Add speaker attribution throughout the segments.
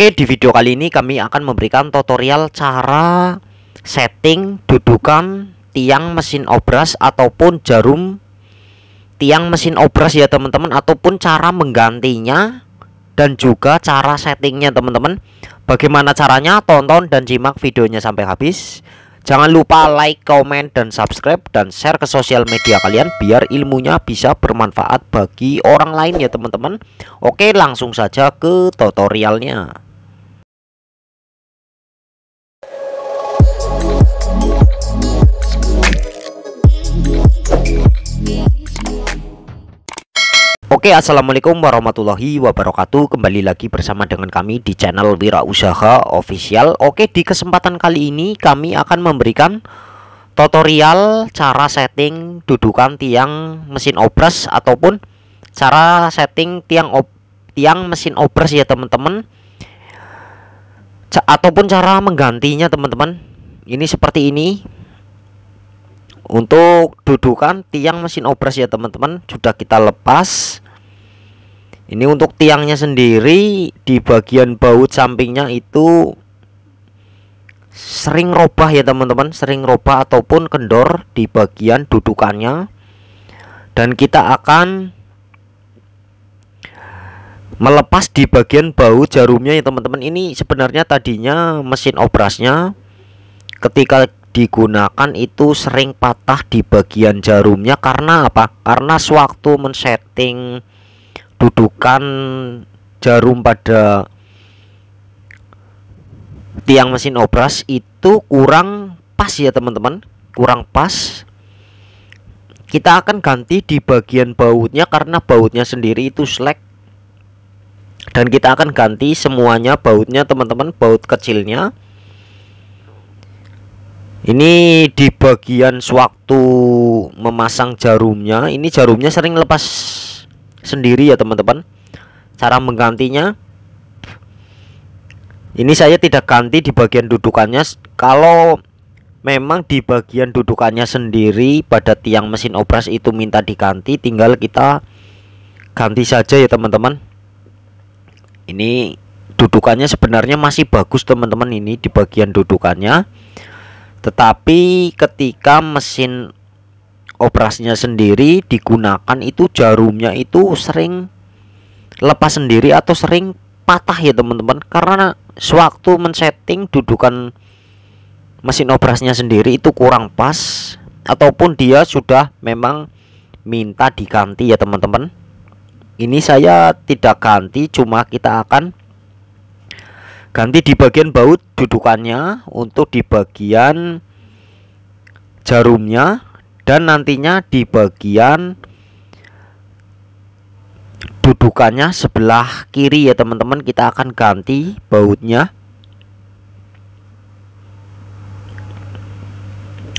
Speaker 1: Oke, di video kali ini kami akan memberikan tutorial cara setting dudukan tiang mesin obras ataupun jarum tiang mesin obras ya teman-teman, ataupun cara menggantinya dan juga cara settingnya teman-teman. Bagaimana caranya? Tonton dan simak videonya sampai habis. Jangan lupa like, comment, dan subscribe dan share ke sosial media kalian biar ilmunya bisa bermanfaat bagi orang lain ya teman-teman. Oke, langsung saja ke tutorialnya. Oke, assalamualaikum warahmatullahi wabarakatuh. Kembali lagi bersama dengan kami di channel Wirausaha Official. Oke, di kesempatan kali ini kami akan memberikan tutorial cara setting dudukan tiang mesin obras ataupun cara setting tiang mesin obras ya teman-teman, ataupun cara menggantinya teman-teman. Ini seperti ini. Untuk dudukan tiang mesin obras ya teman-teman, sudah kita lepas. Ini untuk tiangnya sendiri, di bagian baut sampingnya itu sering robah ya teman-teman, sering robah ataupun kendor di bagian dudukannya. Dan kita akan melepas di bagian baut jarumnya ya teman-teman. Ini sebenarnya tadinya mesin obrasnya ketika digunakan itu sering patah di bagian jarumnya. Karena apa? Karena sewaktu men-setting dudukan jarum pada tiang mesin obras itu kurang pas ya teman-teman, kurang pas. Kita akan ganti di bagian bautnya karena bautnya sendiri itu slack, dan kita akan ganti semuanya bautnya teman-teman, baut kecilnya. Ini di bagian sewaktu memasang jarumnya, ini jarumnya sering lepas sendiri ya teman-teman. Cara menggantinya, ini saya tidak ganti di bagian dudukannya. Kalau memang di bagian dudukannya sendiri pada tiang mesin obras itu minta diganti, tinggal kita ganti saja ya teman-teman. Ini dudukannya sebenarnya masih bagus teman-teman, ini di bagian dudukannya. Tetapi ketika mesin obrasnya sendiri digunakan itu jarumnya itu sering lepas sendiri atau sering patah ya teman-teman, karena sewaktu men-setting dudukan mesin obrasnya sendiri itu kurang pas ataupun dia sudah memang minta diganti ya teman-teman. Ini saya tidak ganti, cuma kita akan ganti di bagian baut dudukannya untuk di bagian jarumnya, dan nantinya di bagian dudukannya sebelah kiri ya teman-teman, kita akan ganti bautnya.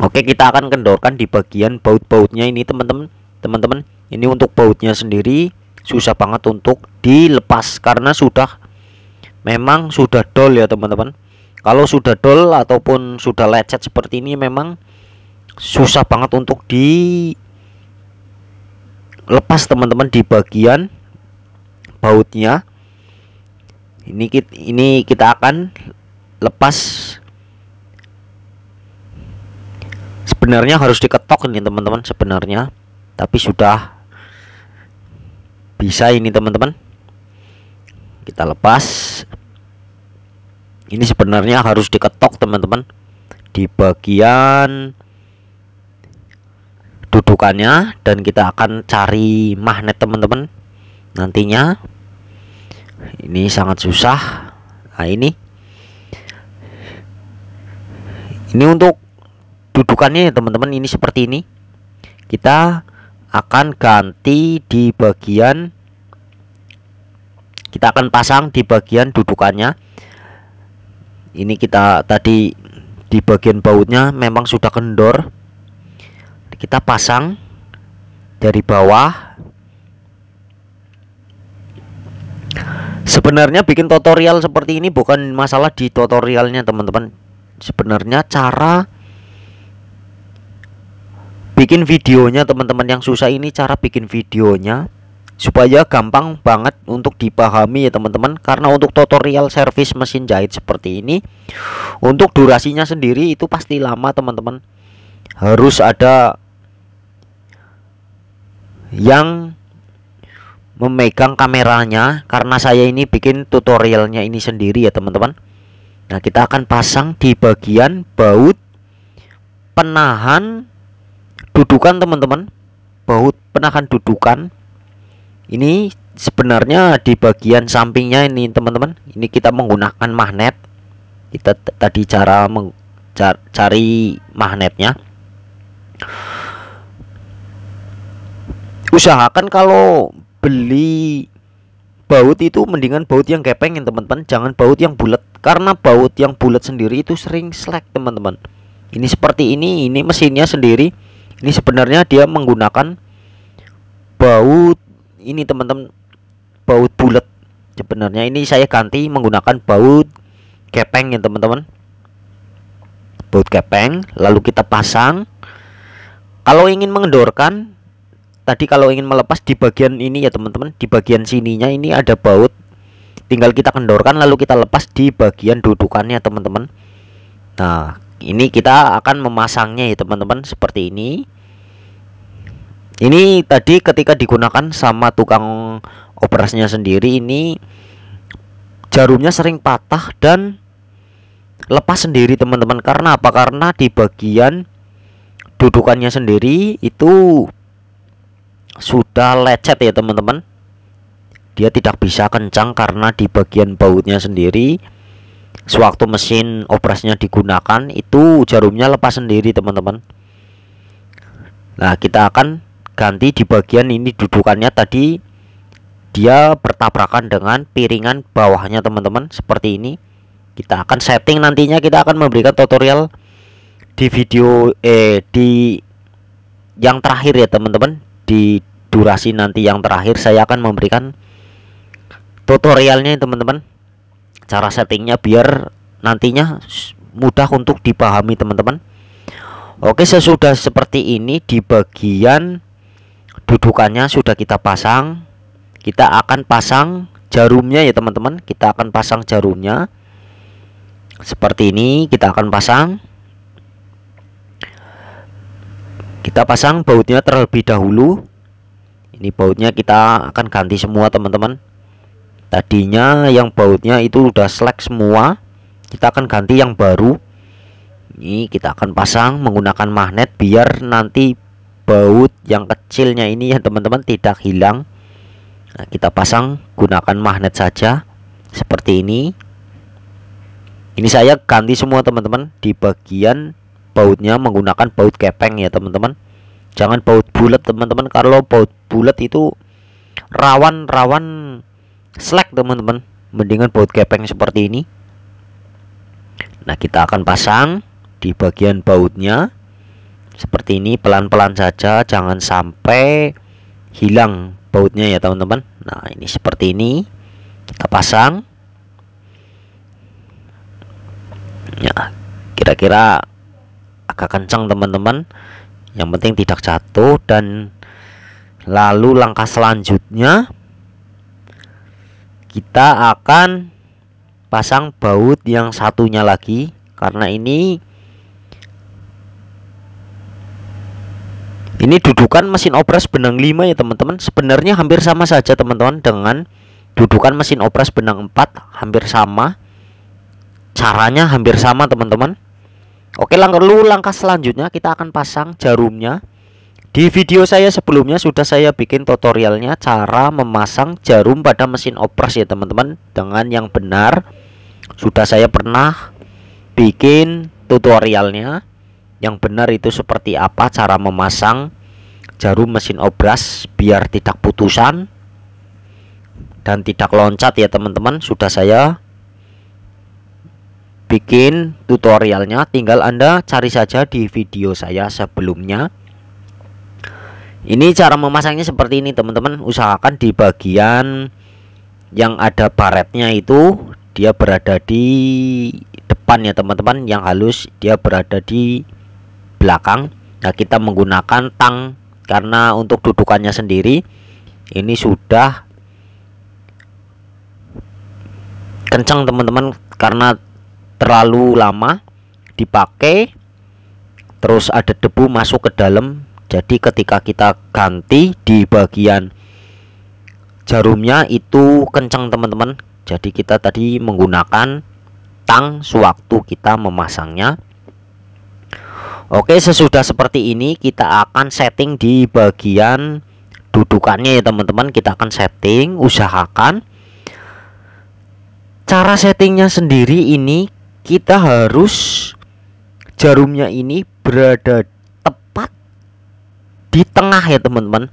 Speaker 1: Oke, kita akan kendorkan di bagian baut-bautnya ini teman-teman. Ini untuk bautnya sendiri susah banget untuk dilepas karena memang sudah dol ya teman-teman. Kalau sudah dol ataupun sudah lecet seperti ini memang susah banget untuk dilepas teman-teman di bagian bautnya. Ini kita akan lepas. Sebenarnya harus diketok ini teman-teman sebenarnya, tapi sudah bisa ini teman-teman. Kita lepas. Ini sebenarnya harus diketok teman-teman di bagian dudukannya, dan kita akan cari magnet teman-teman nantinya. Ini sangat susah. Nah, ini untuk dudukannya ya teman-teman, ini seperti ini. Kita akan ganti di bagian, kita akan pasang di bagian dudukannya. Ini kita tadi di bagian bautnya memang sudah kendor, kita pasang dari bawah. Sebenarnya bikin tutorial seperti ini bukan masalah di tutorialnya teman-teman. Sebenarnya cara bikin videonya teman-teman yang susah, ini cara bikin videonya supaya gampang banget untuk dipahami ya teman-teman. Karena untuk tutorial servis mesin jahit seperti ini, untuk durasinya sendiri itu pasti lama teman-teman. Harus ada yang memegang kameranya, karena saya ini bikin tutorialnya ini sendiri ya teman-teman. Nah, kita akan pasang di bagian baut penahan dudukan teman-teman. Baut penahan dudukan ini sebenarnya di bagian sampingnya ini teman-teman. Ini kita menggunakan magnet. Kita tadi cara cari magnetnya. Usahakan kalau beli baut itu mendingan baut yang gepeng ya teman-teman, jangan baut yang bulat. Karena baut yang bulat sendiri itu sering slack teman-teman. Ini seperti ini mesinnya sendiri. Ini sebenarnya dia menggunakan baut ini teman-teman, baut bulat. Sebenarnya ini saya ganti menggunakan baut gepeng ya teman-teman. Baut gepeng, lalu kita pasang. Kalau ingin mengendorkan, tadi kalau ingin melepas di bagian ini ya teman-teman, di bagian sininya ini ada baut. Tinggal kita kendorkan lalu kita lepas di bagian dudukannya teman-teman. Nah, ini kita akan memasangnya ya teman-teman, seperti ini. Ini tadi ketika digunakan sama tukang operasinya sendiri, ini jarumnya sering patah dan lepas sendiri teman-teman. Karena apa? Karena di bagian dudukannya sendiri itu sudah lecet ya teman-teman. Dia tidak bisa kencang karena di bagian bautnya sendiri, sewaktu mesin operasinya digunakan itu jarumnya lepas sendiri teman-teman. Nah, kita akan ganti di bagian ini dudukannya. Tadi dia bertabrakan dengan piringan bawahnya teman-teman, seperti ini. Kita akan setting, nantinya kita akan memberikan tutorial di video di yang terakhir ya teman-teman. Di durasi nanti yang terakhir saya akan memberikan tutorialnya teman-teman, cara settingnya biar nantinya mudah untuk dipahami teman-teman. Oke, sesudah seperti ini di bagian dudukannya sudah kita pasang. Kita akan pasang jarumnya ya teman-teman. Kita akan pasang jarumnya seperti ini. Kita akan pasang. Kita pasang bautnya terlebih dahulu. Ini bautnya kita akan ganti semua teman-teman. Tadinya yang bautnya itu udah slack semua, kita akan ganti yang baru. Ini kita akan pasang menggunakan magnet biar nanti baut yang kecilnya ini ya teman-teman tidak hilang. Nah, kita pasang gunakan magnet saja seperti ini. Ini saya ganti semua teman-teman. Di bagian bautnya menggunakan baut kepeng ya teman-teman. Jangan baut bulat teman-teman. Kalau baut bulat itu rawan slack teman-teman. Mendingan baut kepeng seperti ini. Nah, kita akan pasang di bagian bautnya seperti ini, pelan-pelan saja, jangan sampai hilang bautnya ya teman-teman. Nah, ini seperti ini kita pasang. Ya, kira-kira agak kencang teman-teman. Yang penting tidak jatuh. Dan lalu langkah selanjutnya kita akan pasang baut yang satunya lagi. Karena ini dudukan mesin obras benang 5 ya teman-teman. Sebenarnya hampir sama saja teman-teman dengan dudukan mesin obras benang 4, hampir sama. Caranya hampir sama teman-teman. Oke, lalu langkah selanjutnya kita akan pasang jarumnya. Di video saya sebelumnya sudah saya bikin tutorialnya cara memasang jarum pada mesin obras ya teman-teman, dengan yang benar. Sudah saya pernah bikin tutorialnya. Yang benar itu seperti apa cara memasang jarum mesin obras biar tidak putusan dan tidak loncat ya teman-teman. Sudah saya bikin tutorialnya, tinggal Anda cari saja di video saya sebelumnya. Ini cara memasangnya seperti ini teman-teman. Usahakan di bagian yang ada baretnya itu dia berada di depan ya teman-teman. Yang halus dia berada di belakang. Nah, kita menggunakan tang karena untuk dudukannya sendiri ini sudah kencang teman-teman, karena terlalu lama dipakai terus ada debu masuk ke dalam. Jadi ketika kita ganti di bagian jarumnya itu kencang teman-teman. Jadi kita tadi menggunakan tang sewaktu kita memasangnya. Oke, sesudah seperti ini kita akan setting di bagian dudukannya ya teman-teman. Kita akan setting, usahakan cara settingnya sendiri ini kita harus jarumnya ini berada tepat di tengah ya teman-teman,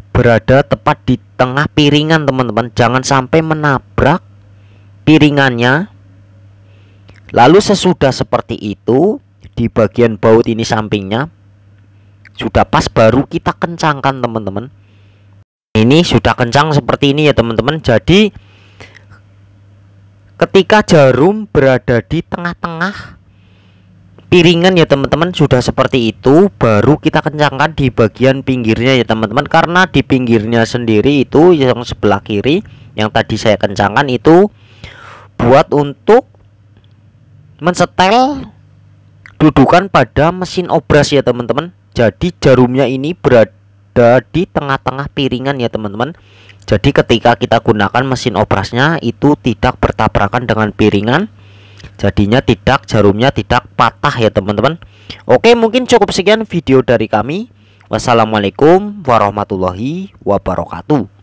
Speaker 1: berada tepat di tengah piringan teman-teman, jangan sampai menabrak piringannya. Lalu sesudah seperti itu di bagian baut ini sampingnya sudah pas, baru kita kencangkan teman-teman. Ini sudah kencang seperti ini ya teman-teman. Jadi ketika jarum berada di tengah-tengah piringan ya teman-teman, sudah seperti itu, baru kita kencangkan di bagian pinggirnya ya teman-teman. Karena di pinggirnya sendiri itu yang sebelah kiri yang tadi saya kencangkan itu buat untuk mensetel dudukan pada mesin obras ya teman-teman. Jadi jarumnya ini berada di tengah-tengah piringan ya teman-teman. Jadi ketika kita gunakan mesin obrasnya itu tidak bertabrakan dengan piringan, jadinya jarumnya tidak patah ya teman-teman. Oke, mungkin cukup sekian video dari kami. Wassalamualaikum warahmatullahi wabarakatuh.